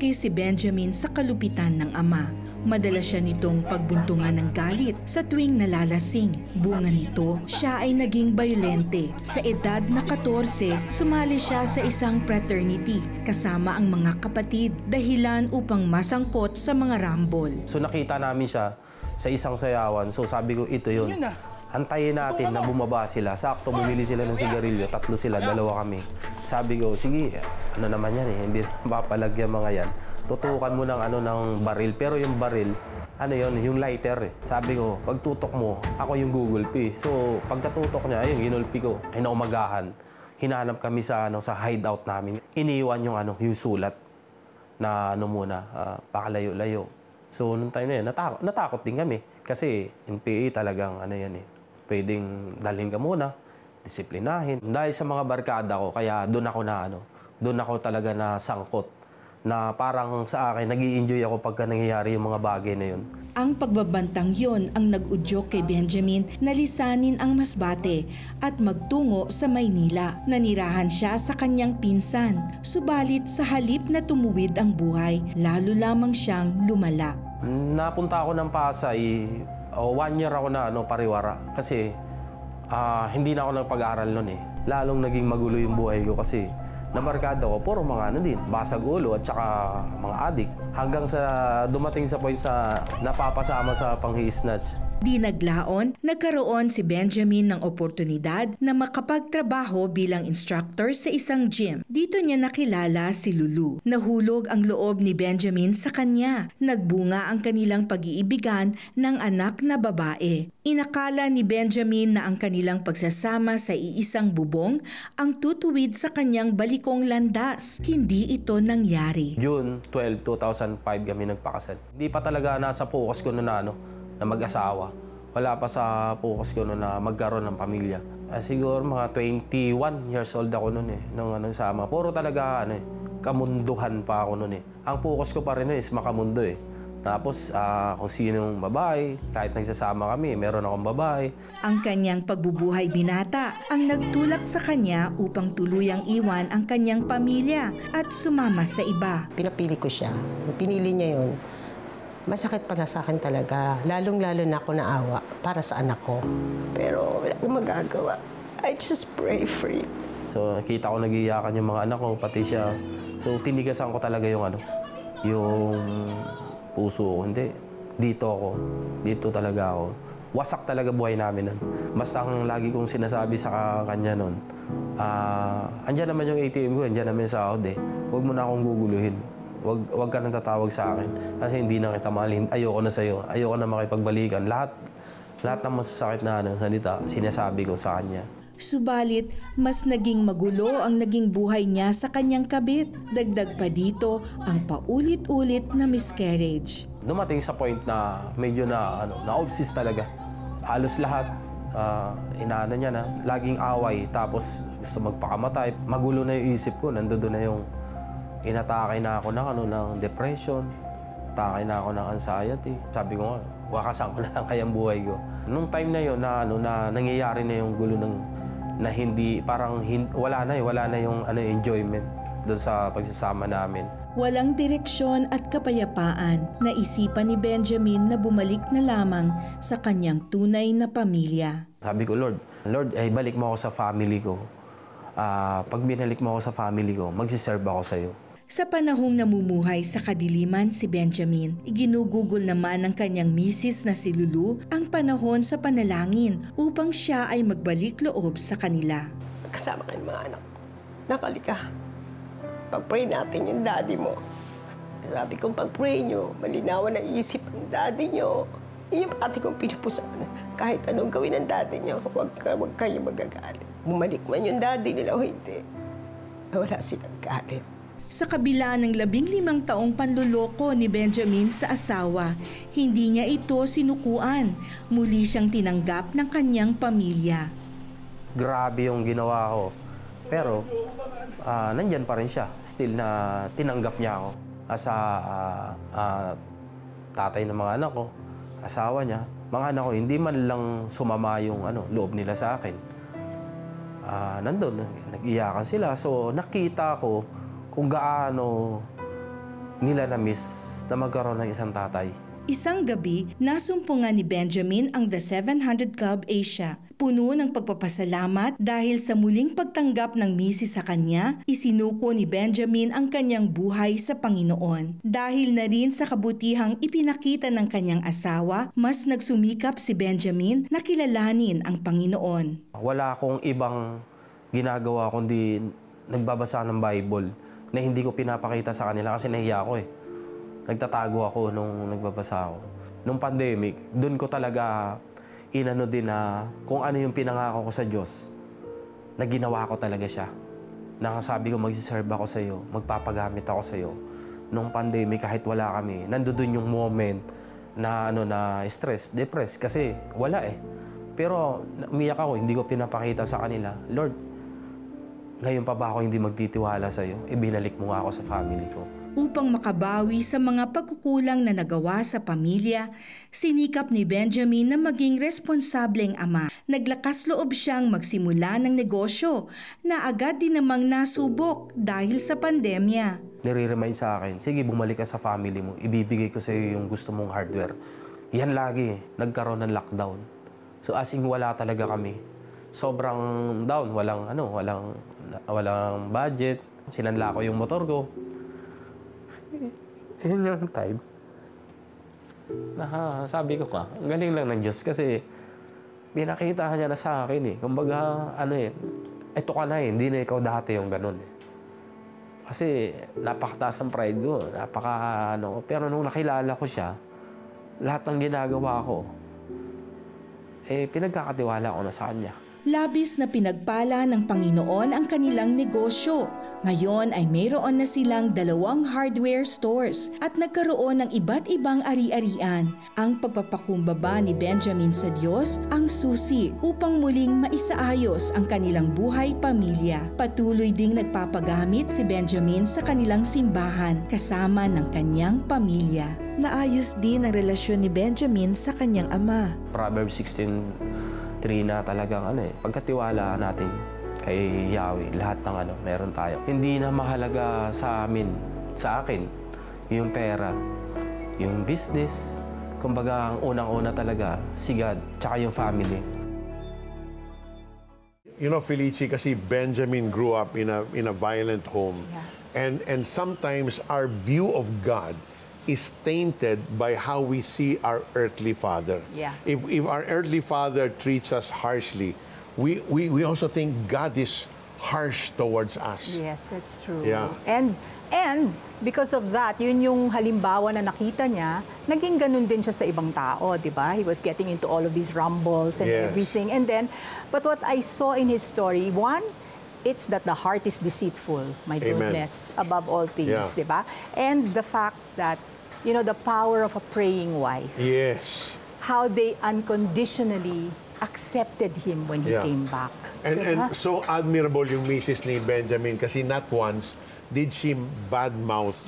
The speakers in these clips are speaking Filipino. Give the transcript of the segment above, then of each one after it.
Lumaki si Benjamin sa kalupitan ng ama. Madalas siya nitong pagbuntungan ng galit sa tuwing nalalasing. Bunga nito, siya ay naging bayolente. Sa edad na 14, sumali siya sa isang fraternity kasama ang mga kapatid, dahilan upang masangkot sa mga rambol. So nakita namin siya sa isang sayawan. So sabi ko, ito yun. Antayin natin na bumaba sila. Sakto, bumili sila ng sigarilyo. 3 sila, 2 kami. Sabi ko, sige, ano naman yan eh. Hindi mapalagyan mga yan. Tutukan mo ng baril. Pero yung baril, ano yun, yung lighter eh. Sabi ko, pag tutok mo, ako yung gugulpi. So, pagkatutok niya, ayun, ginulpi ko. Kinaumagahan. Hinanap kami sa hideout namin. Iniwan yung sulat na pakalayo-layo. So, nung time na yun, natakot din kami. Kasi, in PA talagang yan eh. Pwedeng dalhin ka muna, disiplinahin. Dahil sa mga barkada ko, kaya doon ako talaga na sangkot. Na parang sa akin, nag-i-enjoy ako pagka nangyayari yung mga bagay na yun. Ang pagbabantang yon ang nag-udyok kay Benjamin na lisanin ang Masbate at magtungo sa Maynila. Nanirahan siya sa kanyang pinsan. Subalit sa halip na tumuwid ang buhay, lalo lamang siyang lumala. Napunta ako ng Pasay, 1 year ako na pariwara. Kasi hindi na ako nagpag-aaral noon eh. Lalong naging magulo yung buhay ko kasi nabarkada ko, puro mga din, basag ulo at saka mga adik. Hanggang sa dumating sa point sa napapasama sa panghi-snatch. Di naglaon, nagkaroon si Benjamin ng oportunidad na makapagtrabaho bilang instructor sa isang gym. Dito niya nakilala si Lulu. Nahulog ang loob ni Benjamin sa kanya. Nagbunga ang kanilang pag-iibigan ng anak na babae. Inakala ni Benjamin na ang kanilang pagsasama sa iisang bubong ang tutuwid sa kanyang balikong landas. Hindi ito nangyari. June 12, 2005 kami nagpakasal. Hindi pa talaga nasa focus ko na mag-asawa. Wala pa sa focus ko na magkaroon ng pamilya. Siguro mga 21 years old ako noon eh, nung sama. Puro talaga kamunduhan pa ako noon eh. Ang focus ko pa rin is makamundo eh. Tapos kung sinong babae, kahit nagsasama kami, meron akong babae. Ang kanyang pagbubuhay binata ang nagtulak sa kanya upang tuluyang iwan ang kanyang pamilya at sumama sa iba. Pinapili ko siya. Pinili niya yun. Masakit para sa akin talaga. Lalong-lalo na ako naawa para sa anak ko. Pero wala akong magagawa. I just pray for you. So, nakita ko nag-iiyakan yung mga anak ko, pati siya. So, tinigasan ko talaga yung puso ko. Hindi, dito ako. Dito talaga ako. Wasak talaga buhay namin nun. Basta ang lagi kong sinasabi sa kanya nun, andyan naman yung ATM ko, andyan naman sa sahod eh. Huwag mo na akong guguluhin. Huwag ka nang tatawag sa akin kasi hindi na kita mahalin. Ayoko na sa'yo. Ayoko na makipagbalikan. Lahat ng masasakit na salita, sinasabi ko sa kanya. Subalit, mas naging magulo ang naging buhay niya sa kanyang kabit. Dagdag pa dito ang paulit-ulit na miscarriage. Dumating sa point na medyo na-obsess talaga. Halos lahat, inaano niya na, laging away. Tapos gusto magpakamatay. Magulo na yung isip ko. Nandoon na yung inatake na ako ng depression, atake na ako ng anxiety. Sabi ko nga, wakasan ko na lang kayang buhay ko. Nung time na yun, na nangyayari na yung gulo na hindi, parang wala na yung enjoyment doon sa pagsasama namin. Walang direksyon at kapayapaan. Naisipan ni Benjamin na bumalik na lamang sa kanyang tunay na pamilya. Sabi ko, Lord, balik mo ako sa family ko. Pag binalik mo ako sa family ko, magsiserve ako sa'yo. Sa panahong namumuhay sa kadiliman si Benjamin, iginugugol naman ng kanyang misis na si Lulu ang panahon sa panalangin upang siya ay magbalik loob sa kanila. Kasama kayo mga anak. Nakalika. Pag-pray natin yung daddy mo. Sabi kong pag-pray nyo, malinawan ang isip ng daddy nyo. Yun yung pati kong pinupusan. Kahit anong gawin ng daddy nyo, huwag kayo magagalit. Bumalik man yung daddy nila o hindi, wala silang galit. Sa kabila ng 15 taong panluloko ni Benjamin sa asawa, hindi niya ito sinukuan. Muli siyang tinanggap ng kanyang pamilya. Grabe yung ginawa ko. Pero nandyan pa rin siya. Still na tinanggap niya ako. As tatay ng mga anak ko, asawa niya, mga anak ko, hindi man lang sumama yung loob nila sa akin. Nandun, nag-iyakan sila. So nakita ko kung gaano nila na-miss na magkaroon ng isang tatay. Isang gabi, nasumpungan ni Benjamin ang The 700 Club Asia. Puno ng pagpapasalamat dahil sa muling pagtanggap ng misis sa kanya, isinuko ni Benjamin ang kanyang buhay sa Panginoon. Dahil na rin sa kabutihang ipinakita ng kanyang asawa, mas nagsumikap si Benjamin na kilalanin ang Panginoon. Wala akong ibang ginagawa kundi nagbabasa ng Bible na hindi ko pinapakita sa kanila kasi nahiya ako eh. Nagtatago ako nung nagbabasa ako. Nung pandemic, doon ko talaga inano din na kung ano yung pinangako ko sa Diyos, na ginawa ko talaga siya. Nakasabi ko, magsiserve ako sa iyo, magpapagamit ako sa iyo. Nung pandemic, kahit wala kami, nandoon yung moment na, na stress, depressed, kasi wala eh. Pero umiyak ako, hindi ko pinapakita sa kanila, Lord, ngayon pa ba ako hindi magtitiwala sa iyo? Ibinalik mo nga ako sa family ko. Upang makabawi sa mga pagkukulang na nagawa sa pamilya, sinikap ni Benjamin na maging responsableng ama. Naglakas loob siyang magsimula ng negosyo na agad din namang nasubok dahil sa pandemya. Nire-remind sa akin, sige bumalik ka sa family mo, ibibigay ko sa iyo yung gusto mong hardware. Yan lagi, nagkaroon ng lockdown. So as in wala talaga kami. Sobrang down, walang budget. Sinanla ko yung motor ko. Yun yung time. Sabi ko pa, ang galing lang ng Diyos kasi pinakita niya na sa akin eh. Kumbaga, ito ka na eh, hindi na ikaw dati yung ganun eh. Kasi napakataas ang pride ko, pero nung nakilala ko siya, lahat ng ginagawa ko, pinagkakatiwala ko na sa kanya. Labis na pinagpala ng Panginoon ang kanilang negosyo. Ngayon ay mayroon na silang 2 hardware stores at nagkaroon ng iba't ibang ari-arian. Ang pagpapakumbaba ni Benjamin sa Diyos ang susi upang muling maisaayos ang kanilang buhay pamilya. Patuloy ding nagpapagamit si Benjamin sa kanilang simbahan kasama ng kanyang pamilya. Naayos din ang relasyon ni Benjamin sa kanyang ama. Proverbs 16:3 na talagang pagkatiwala natin kay Yahweh, lahat ng meron tayo. Hindi na mahalaga sa akin, yung pera, yung business. Kumbaga, ang unang-una talaga, si God, tsaka yung family. You know, Felici, kasi Benjamin grew up in a violent home. Yeah. And sometimes our view of God is tainted by how we see our earthly father. Yeah. If our earthly father treats us harshly, we also think God is harsh towards us. Yes, that's true. Yeah. And because of that, yun yung halimbawa na nakita niya, naging ganun din siya sa ibang tao, di ba? He was getting into all of these rumbles and everything. And then, but what I saw in his story, one, it's that the heart is deceitful, my goodness, above all things, di ba? And the fact that, the power of a praying wife. Yes. How they unconditionally accepted him when he came back. And so admirable yung misis ni Benjamin kasi not once did she badmouth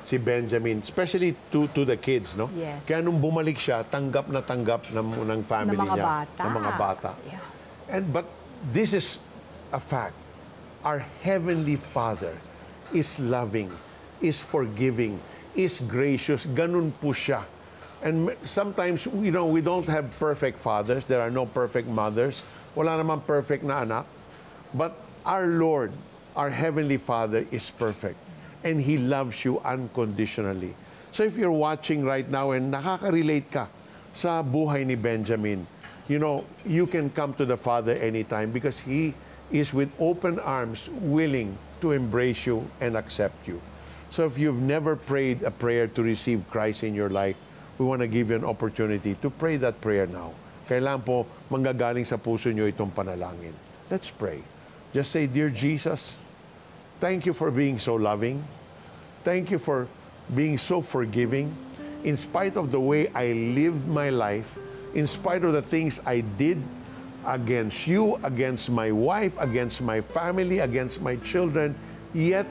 si Benjamin, especially to the kids, no? Yes. Kaya nung bumalik siya, tanggap ng family niya, ng mga bata. Yeah. But this is a fact. Our Heavenly Father is loving, is forgiving, is gracious. Ganun po siya. And sometimes, we don't have perfect fathers. There are no perfect mothers. Wala naman perfect na anak. But our Lord, our Heavenly Father is perfect. And He loves you unconditionally. So if you're watching right now and nakaka-relate ka sa buhay ni Benjamin, you can come to the Father anytime because He is with open arms willing to embrace you and accept you. So if you've never prayed a prayer to receive Christ in your life, we want to give you an opportunity to pray that prayer now. Kailangan po manggagaling sa puso nyo itong panalangin. Let's pray. Just say, Dear Jesus, thank you for being so loving. Thank you for being so forgiving. In spite of the way I lived my life, in spite of the things I did against you, against my wife, against my family, against my children, yet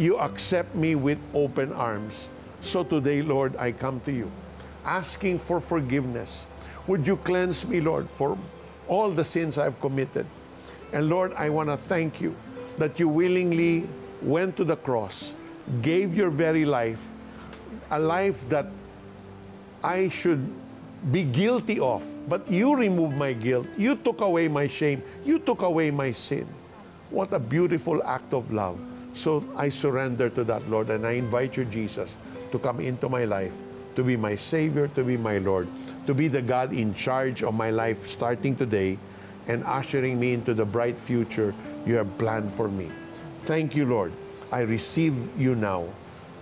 you accept me with open arms. So today, Lord, I come to you, asking for forgiveness. Would you cleanse me, Lord, for all the sins I've committed? And Lord, I want to thank you that you willingly went to the cross, gave your very life a life that I should be guilty of, but you removed my guilt. You took away my shame. You took away my sin. What a beautiful act of love. So I surrender to that, Lord, and I invite you, Jesus, to come into my life, to be my Savior, to be my Lord, to be the God in charge of my life starting today and ushering me into the bright future you have planned for me. Thank you, Lord. I receive you now.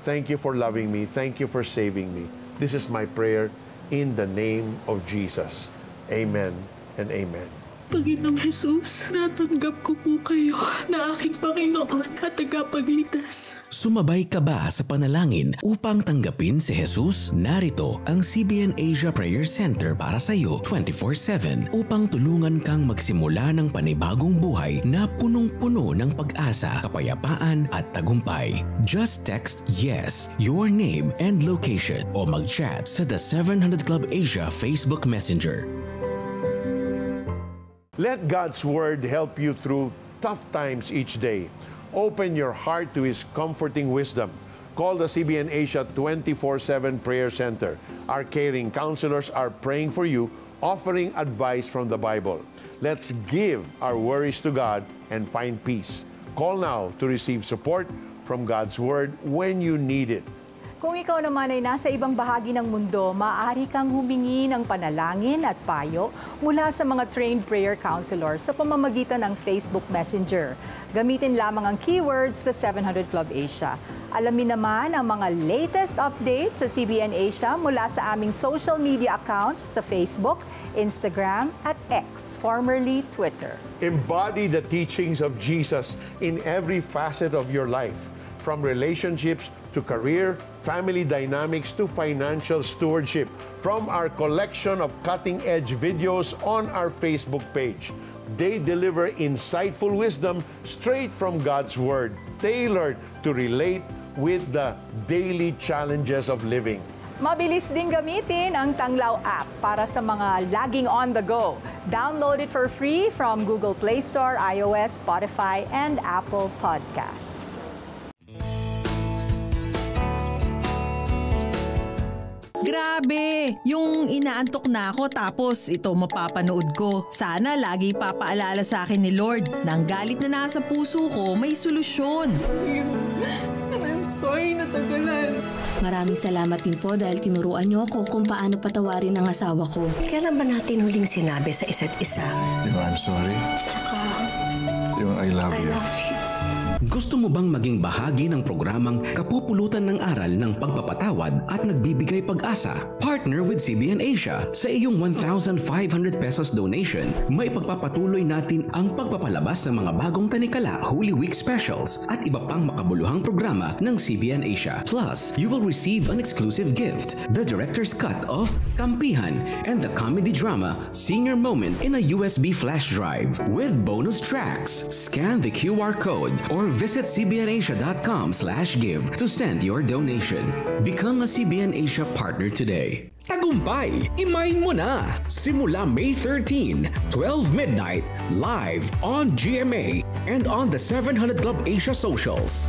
Thank you for loving me. Thank you for saving me. This is my prayer in the name of Jesus. Amen and amen. Panginoong Jesus, natanggap ko po kayo na aking Panginoon at tagapagligtas. Sumabay ka ba sa panalangin upang tanggapin si Jesus? Narito ang CBN Asia Prayer Center para sa iyo 24/7 upang tulungan kang magsimula ng panibagong buhay na punong-puno ng pag-asa, kapayapaan at tagumpay. Just text YES, your name and location o mag-chat sa The 700 Club Asia Facebook Messenger. Let God's Word help you through tough times each day. Open your heart to His comforting wisdom. Call the CBN Asia 24/7 Prayer Center. Our caring counselors are praying for you, offering advice from the Bible. Let's give our worries to God and find peace. Call now to receive support from God's Word when you need it. Kung ikaw naman ay nasa ibang bahagi ng mundo, maaari kang humingi ng panalangin at payo mula sa mga trained prayer counselors sa pamamagitan ng Facebook Messenger. Gamitin lamang ang keywords The 700 Club Asia. Alamin naman ang mga latest updates sa CBN Asia mula sa aming social media accounts sa Facebook, Instagram at X, formerly Twitter. Embody the teachings of Jesus in every facet of your life, from relationships to career, family dynamics to financial stewardship, from our collection of cutting-edge videos on our Facebook page. They deliver insightful wisdom straight from God's Word, tailored to relate with the daily challenges of living. Mabilis din gamitin ang Tanglaw app para sa mga laging on the go. Download it for free from Google Play Store, iOS, Spotify, and Apple Podcast. Grabe! Yung inaantok na ako tapos ito mapapanood ko. Sana lagi papaalala sa akin ni Lord na ang galit na nasa puso ko may solusyon. And I'm sorry na tagalan. Maraming salamat din po dahil tinuruan niyo ako kung paano patawarin ang asawa ko. Kailan ba natin huling sinabi sa isa't isa? Yung I'm sorry. Tsaka, Yung I love I you. love you. Gusto mo bang maging bahagi ng programang kapupulutan ng aral ng pagpapatawad at nagbibigay pag-asa? Partner with CBN Asia. Sa iyong 1,500 pesos donation, may pagpapatuloy natin ang pagpapalabas ng mga bagong tanikala Holy Week specials at iba pang makabuluhang programa ng CBN Asia. Plus, you will receive an exclusive gift, the director's cut of Kampihan and the comedy drama Senior Moment in a USB flash drive with bonus tracks. Scan the QR code or visit cbnasia.com/give to send your donation. Become a CBN Asia partner today. Tagumpay! Imayin mo na! Simula May 13, 12 midnight, live on GMA and on the 700 Club Asia socials.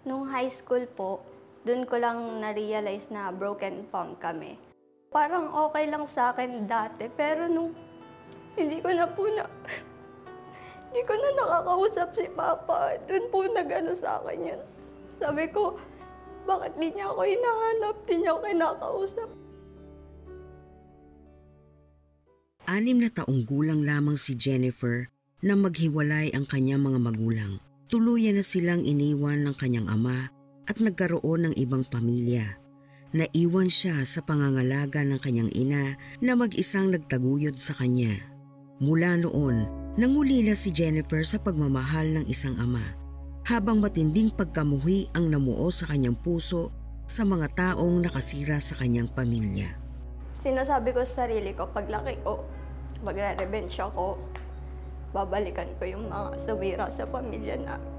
Nung high school po, doon ko lang na-realize na broken fam kami. Parang okay lang sa akin dati, pero nung hindi ko na nakakausap si Papa, doon po nag-ano sa akin yun. Sabi ko, bakit di niya ako hinahanap, di niya ako kinakausap. 6 na taong gulang lamang si Jennifer na maghiwalay ang kanyang mga magulang. Tuluyan na silang iniwan ng kanyang ama at nagkaroon ng ibang pamilya. Naiwan siya sa pangangalaga ng kanyang ina na mag-isang nagtaguyod sa kanya. Mula noon, nangulila si Jennifer sa pagmamahal ng isang ama, habang matinding pagkamuhi ang namuo sa kanyang puso sa mga taong nakasira sa kanyang pamilya. Sinasabi ko sa sarili ko, paglaki ko, magre-revenge ako, babalikan ko yung mga sumira sa pamilya namin.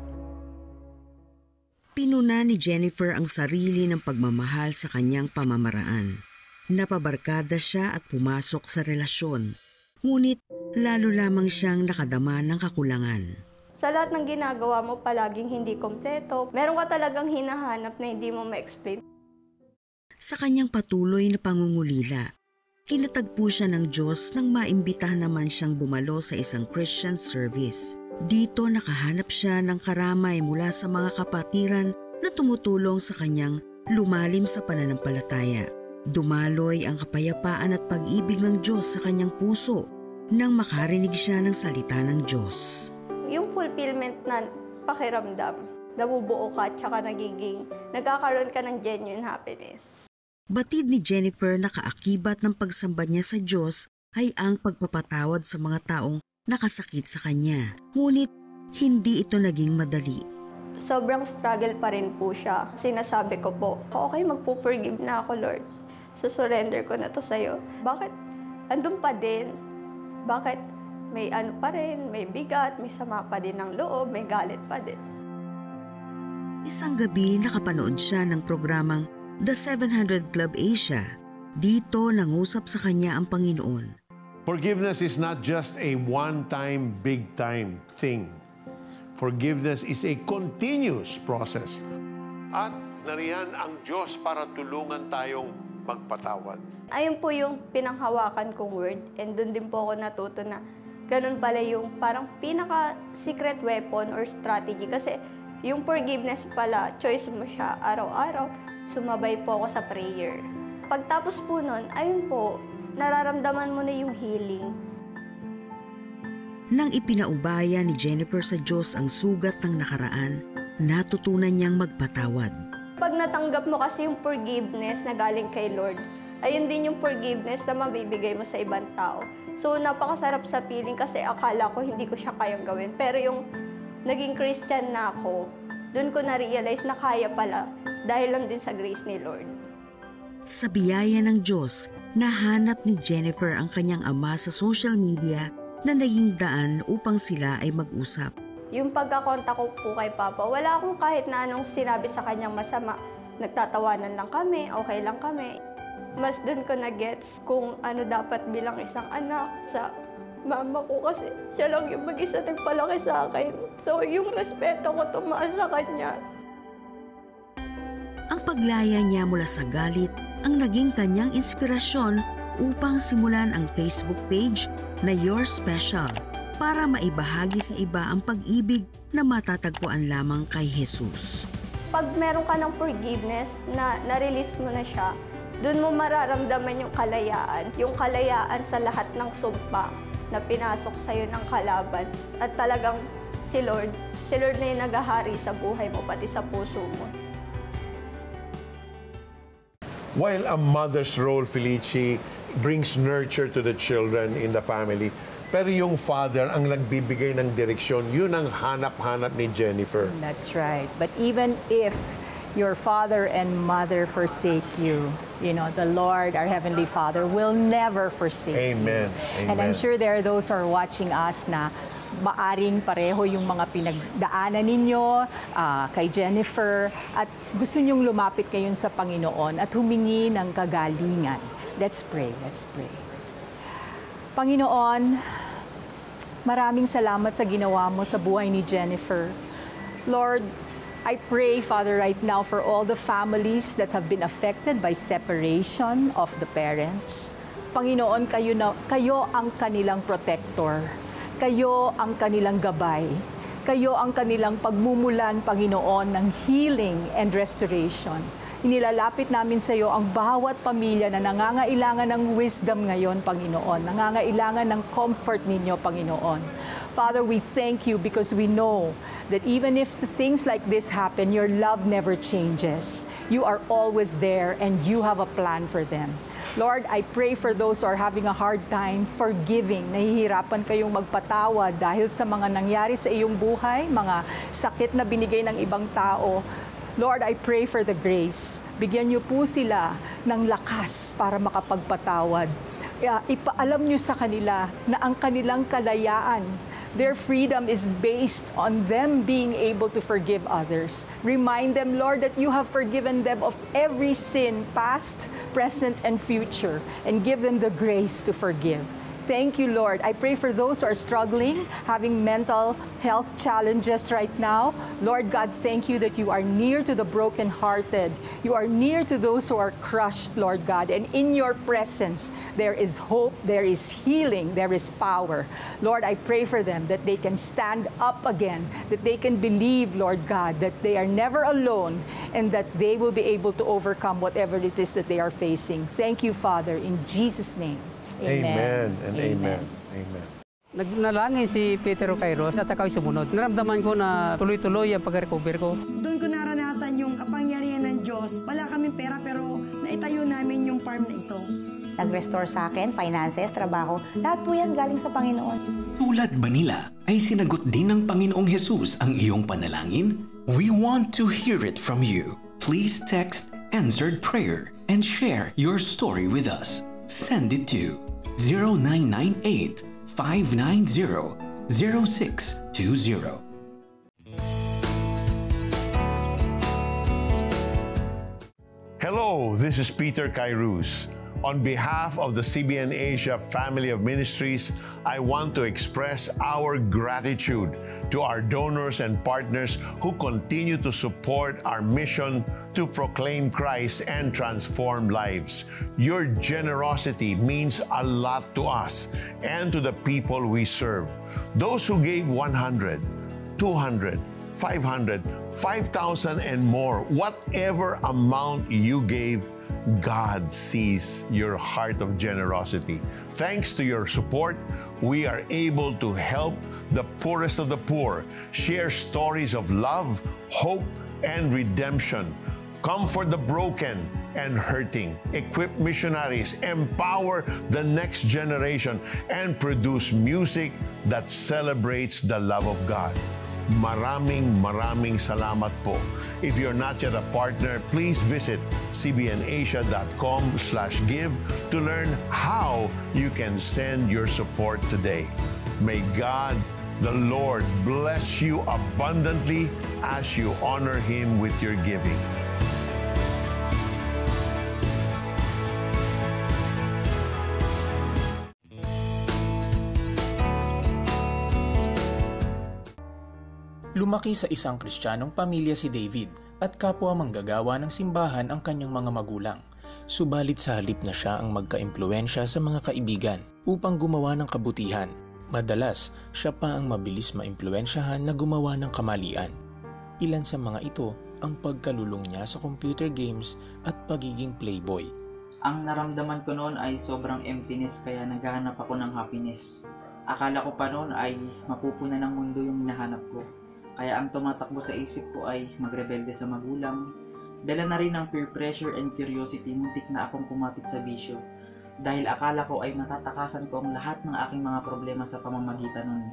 Pinuna ni Jennifer ang sarili ng pagmamahal sa kanyang pamamaraan. Napabarkada siya at pumasok sa relasyon. Ngunit lalo lamang siyang nakadama ng kakulangan. Sa lahat ng ginagawa mo, palaging hindi kompleto. Meron ka talagang hinahanap na hindi mo ma-explain. Sa kanyang patuloy na pangungulila, kinatagpo siya ng Diyos nang maimbitahan naman siyang dumalo sa isang Christian service. Dito nakahanap siya ng karamay mula sa mga kapatiran na tumutulong sa kanyang lumalim sa pananampalataya. Dumaloy ang kapayapaan at pag-ibig ng Diyos sa kanyang puso nang makarinig siya ng salita ng Diyos. Yung fulfillment na pakiramdam, nabubuo ka at saka nagkakaroon ka ng genuine happiness. Batid ni Jennifer na kaakibat ng pagsamba niya sa Diyos ay ang pagpapatawad sa mga taong nakasakit sa kanya. Ngunit hindi ito naging madali. Sobrang struggle pa rin po siya. Sinasabi ko po, okay, magpo-forgive na ako, Lord. Surrender ko na to sa'yo. Bakit andun pa din? Bakit may ano pa rin, may bigat, may sama pa din ng loob, may galit pa din? Isang gabi nakapanood siya ng programang The 700 Club Asia. Dito nangusap sa kanya ang Panginoon. Forgiveness is not just a one-time, big-time thing. Forgiveness is a continuous process. At nariyan ang Diyos para tulungan tayong magpatawad. Ayun po yung pinanghawakan kong word, and doon din po ako natuto na ganun pala yung parang pinaka-secret weapon or strategy. Kasi yung forgiveness pala, choice mo siya araw-araw. Sumabay po ako sa prayer. Pagtapos po nun, ayun po, nararamdaman mo na yung healing. Nang ipinaubaya ni Jennifer sa Diyos ang sugat ng nakaraan, natutunan niyang magpatawad. Pag natanggap mo kasi yung forgiveness na galing kay Lord, ayun din yung forgiveness na mabibigay mo sa ibang tao. So, napakasarap sa feeling kasi akala ko hindi ko siya kayang gawin. Pero yung naging Christian na ako, doon ko na-realize na kaya pala dahil lang din sa grace ni Lord. Sa biyaya ng Diyos, nahanap ni Jennifer ang kanyang ama sa social media na naging daan upang sila ay mag-usap. Yung pagkakontak ko po kay Papa, wala akong kahit na anong sinabi sa kanyang masama. Nagtatawanan lang kami, okay lang kami. Mas dun ko na-gets kung ano dapat bilang isang anak sa mama ko kasi siya lang yung mag-isa nagpalaki sa akin. So yung respeto ko tumaas sa kanya. Ang paglaya niya mula sa galit ang naging kanyang inspirasyon upang simulan ang Facebook page na Your Special para maibahagi sa iba ang pag-ibig na matatagpuan lamang kay Jesus. Pag meron ka ng forgiveness na na-release mo na siya, doon mo mararamdaman yung kalayaan sa lahat ng sumpa na pinasok sa'yo ng kalaban. At talagang si Lord na yung naghahari sa buhay mo, pati sa puso mo. While a mother's role, Felici, brings nurture to the children in the family, pero yung father ang nagbibigay ng direksyon, yun ang hanap-hanap ni Jennifer. That's right. But even if your father and mother forsake you, you know, the Lord, our Heavenly Father, will never forsake Amen. you. Amen. And I'm sure there are those who are watching us na maaring pareho yung mga pinagdaanan ninyo kay Jennifer at gusto nyong lumapit ngayon sa Panginoon at humingi ng kagalingan. Let's pray, let's pray. Panginoon, maraming salamat sa ginawa mo sa buhay ni Jennifer. Lord, I pray, Father, right now for all the families that have been affected by separation of the parents. Panginoon, kayo ang kanilang protector. Kayo ang kanilang gabay. Kayo ang kanilang pagmumulan, Panginoon, ng healing and restoration. Inilalapit namin sa iyo ang bawat pamilya na nangangailangan ng wisdom ngayon, Panginoon. Nangangailangan ng comfort ninyo, Panginoon. Father, we thank you because we know that even if things like this happen, your love never changes. You are always there and you have a plan for them. Lord, I pray for those who are having a hard time forgiving. Nahihirapan kayong magpatawad dahil sa mga nangyari sa iyong buhay, mga sakit na binigay ng ibang tao. Lord, I pray for the grace. Bigyan niyo po sila ng lakas para makapagpatawad. Ipaalam niyo sa kanila na ang kanilang kalayaan Their freedom is based on them being able to forgive others. Remind them, Lord, that you have forgiven them of every sin, past, present, and future, and give them the grace to forgive. Thank you, Lord. I pray for those who are struggling, having mental health challenges right now. Lord God, thank you that you are near to the brokenhearted. You are near to those who are crushed, Lord God. And in your presence, there is hope, there is healing, there is power. Lord, I pray for them that they can stand up again, that they can believe, Lord God, that they are never alone and that they will be able to overcome whatever it is that they are facing. Thank you, Father, in Jesus' name. Amen and amen. Amen. Nagnalangin si Peter Kairos at ako'y sumunod. Naramdaman ko na tuloy-tuloy ang pag-recover ko. Doon ko naranasan yung kapangyarihan ng Diyos. Wala kaming pera pero naitayo namin yung farm na ito. Nag-restore sa akin, finances, trabaho. Lahat po yan galing sa Panginoon. Tulad ba nila ay sinagot din ng Panginoong Jesus ang iyong panalangin? We want to hear it from you. Please text answered prayer and share your story with us. Send it to 0998-590-0620. Hello, this is Peter Kairos. On behalf of the CBN Asia family of ministries, I want to express our gratitude to our donors and partners who continue to support our mission to proclaim Christ and transform lives. Your generosity means a lot to us and to the people we serve. Those who gave 100, 200, 500, 5,000 and more, whatever amount you gave, God sees your heart of generosity. Thanks to your support, we are able to help the poorest of the poor, share stories of love, hope, and redemption, comfort the broken and hurting, equip missionaries, empower the next generation, and produce music that celebrates the love of God. Maraming salamat po. If you're not yet a partner, please visit cbnasia.com/give to learn how you can send your support today. May God, the Lord, bless you abundantly as you honor Him with your giving. Lumaki sa isang Kristiyanong pamilya si David at kapwa manggagawa ng simbahan ang kanyang mga magulang. Subalit sa halip na siya ang magka-impluwensya sa mga kaibigan upang gumawa ng kabutihan, madalas siya pa ang mabilis maimpluwensyahan na gumawa ng kamalian. Ilan sa mga ito ang pagkalulong niya sa computer games at pagiging playboy. Ang naramdaman ko noon ay sobrang emptiness kaya naghahanap ako ng happiness. Akala ko pa noon ay mapupunan ng mundo yung hinahanap ko. Kaya ang tumatakbo sa isip ko ay magrebelde sa magulang. Dala na rin ng peer pressure and curiosity, muntik na akong kumapit sa bisyo. Dahil akala ko ay matatakasan ko ang lahat ng aking mga problema sa pamamagitan nun.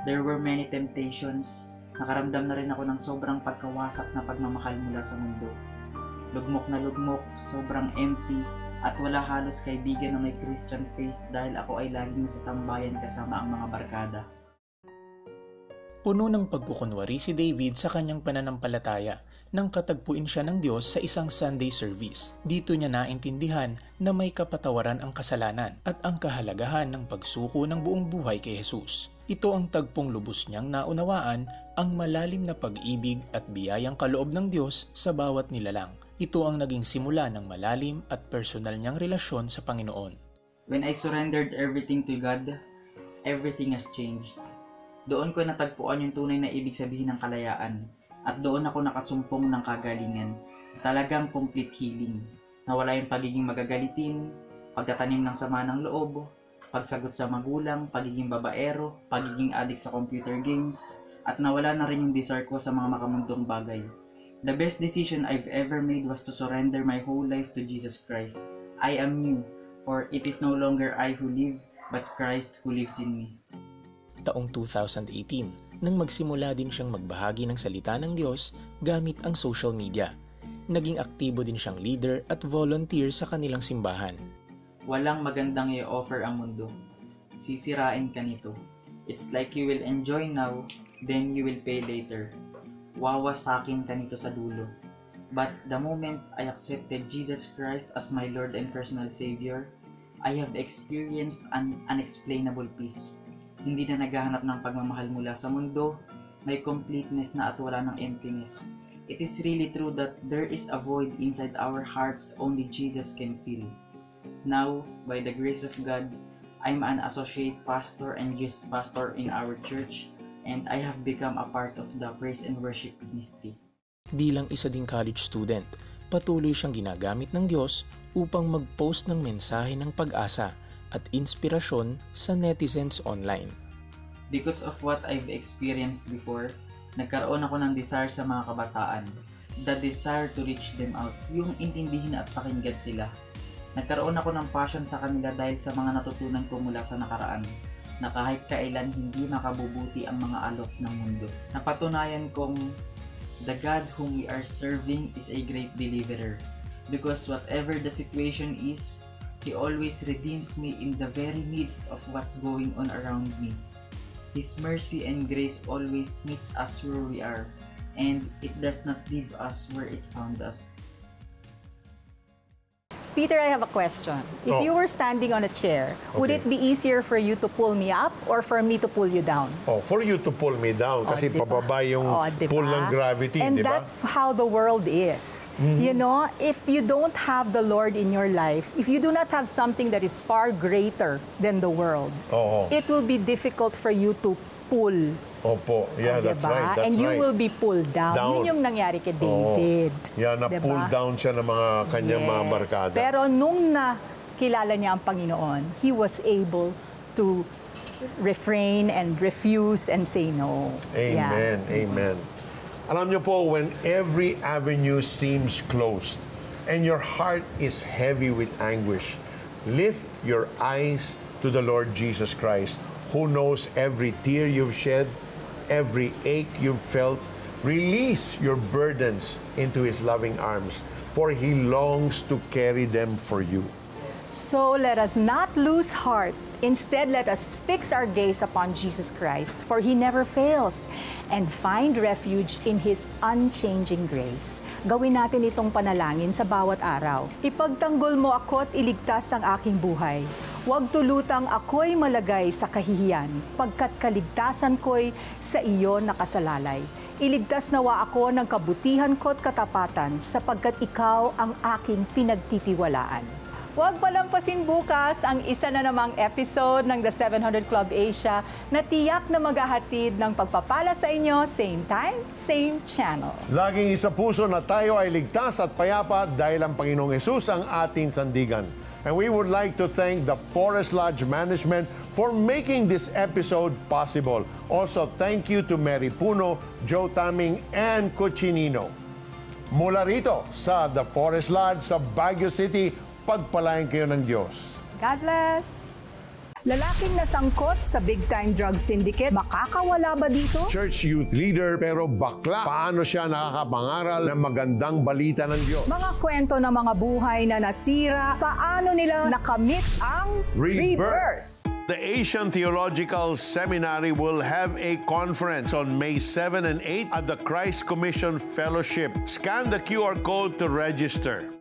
There were many temptations. Nakaramdam na rin ako ng sobrang pagkawasak na pagmamahal mula sa mundo. Lugmok na lugmok, sobrang empty, at wala halos kaibigan na may Christian faith dahil ako ay laging sa tambayan kasama ang mga barkada. Puno ng pagkukunwari si David sa kanyang pananampalataya nang katagpuin siya ng Diyos sa isang Sunday service. Dito niya naintindihan na may kapatawaran ang kasalanan at ang kahalagahan ng pagsuko ng buong buhay kay Jesus. Ito ang tagpong lubos niyang naunawaan ang malalim na pag-ibig at biyayang kaloob ng Diyos sa bawat nilalang. Ito ang naging simula ng malalim at personal niyang relasyon sa Panginoon. When I surrendered everything to God, everything has changed. Doon ko natagpuan yung tunay na ibig sabihin ng kalayaan at doon ako nakasumpong ng kagalingan. Talagang complete healing. Nawala yung pagiging magagalitin, pagtatanim ng sama ng loob, pagsagot sa magulang, pagiging babaero, pagiging addict sa computer games, at nawala na rin yung desire ko sa mga makamundong bagay. The best decision I've ever made was to surrender my whole life to Jesus Christ. I am new, for it is no longer I who live, but Christ who lives in me. Taong 2018, nang magsimula din siyang magbahagi ng salita ng Diyos gamit ang social media. Naging aktibo din siyang leader at volunteer sa kanilang simbahan. Walang magandang i-offer ang mundo. Sisirain ka nito. It's like you will enjoy now, then you will pay later. Wawasakin ka nito sa dulo. But the moment I accepted Jesus Christ as my Lord and personal Savior, I have experienced an unexplainable peace. Hindi na naghahanap ng pagmamahal mula sa mundo, may completeness na at wala ng emptiness. It is really true that there is a void inside our hearts only Jesus can fill. Now, by the grace of God, I'm an associate pastor and youth pastor in our church, and I have become a part of the praise and worship ministry. Bilang isa ding college student, patuloy siyang ginagamit ng Diyos upang mag-post ng mensahe ng pag-asa at inspirasyon sa netizens online. Because of what I've experienced before, nagkaroon ako ng desire sa mga kabataan. The desire to reach them out, yung intindihin at pakinggan sila. Nagkaroon ako ng passion sa kanila dahil sa mga natutunan ko mula sa nakaraan, na kahit kailan hindi makabubuti ang mga alok ng mundo. Napatunayan kong the God whom we are serving is a great deliverer, because whatever the situation is, He always redeems me in the very midst of what's going on around me. His mercy and grace always meets us where we are, and it does not leave us where it found us. Peter, I have a question. If you were standing on a chair, would it be easier for you to pull me up or for me to pull you down? For you to pull me down kasi pababa yung pull ng gravity, and di ba? that's how the world is. You know, if you don't have the Lord in your life, if you do not have something that is far greater than the world, it will be difficult for you to pull. Opo, yeah, that's right. That's and you will be pulled down. Yun yung nangyari kay David. Yeah, na-pull down siya ng mga kanyang mga barkada. Pero nung nakilala niya ang Panginoon, he was able to refrain and refuse and say no. Amen, amen. Alam niyo po, when every avenue seems closed and your heart is heavy with anguish, lift your eyes to the Lord Jesus Christ, who knows every tear you've shed, every ache you've felt. Release your burdens into His loving arms, for He longs to carry them for you. So let us not lose heart. Instead, let us fix our gaze upon Jesus Christ, for He never fails, and find refuge in His unchanging grace. Gawin natin itong panalangin sa bawat araw. Ipagtanggol mo ako at iligtas ang aking buhay. Huwag tulutang ako'y malagay sa kahihiyan, pagkat kaligtasan ko'y sa iyo nakasalalay. Iligtas nawa ako ng kabutihan ko't katapatan, sapagkat ikaw ang aking pinagtitiwalaan. Huwag palampasin bukas ang isa na namang episode ng The 700 Club Asia na tiyak na maghahatid ng pagpapala sa inyo, same time, same channel. Laging isa puso na tayo ay ligtas at payapa dahil ang Panginoong Hesus ang ating sandigan. And we would like to thank the Forest Lodge Management for making this episode possible. Also, thank you to Mary Puno, Joe Taming, and Cochinino. Mula rito sa The Forest Lodge sa Baguio City, pagpalain kayo ng Diyos. God bless! Lalaking nasangkot sa big-time drug syndicate, makakawala ba dito? Church youth leader pero bakla. Paano siya nakakapangaral ng magandang balita ng Diyos? Mga kwento ng mga buhay na nasira, paano nila nakamit ang rebirth? The Asian Theological Seminary will have a conference on May 7 and 8 at the Christ Commission Fellowship. Scan the QR code to register.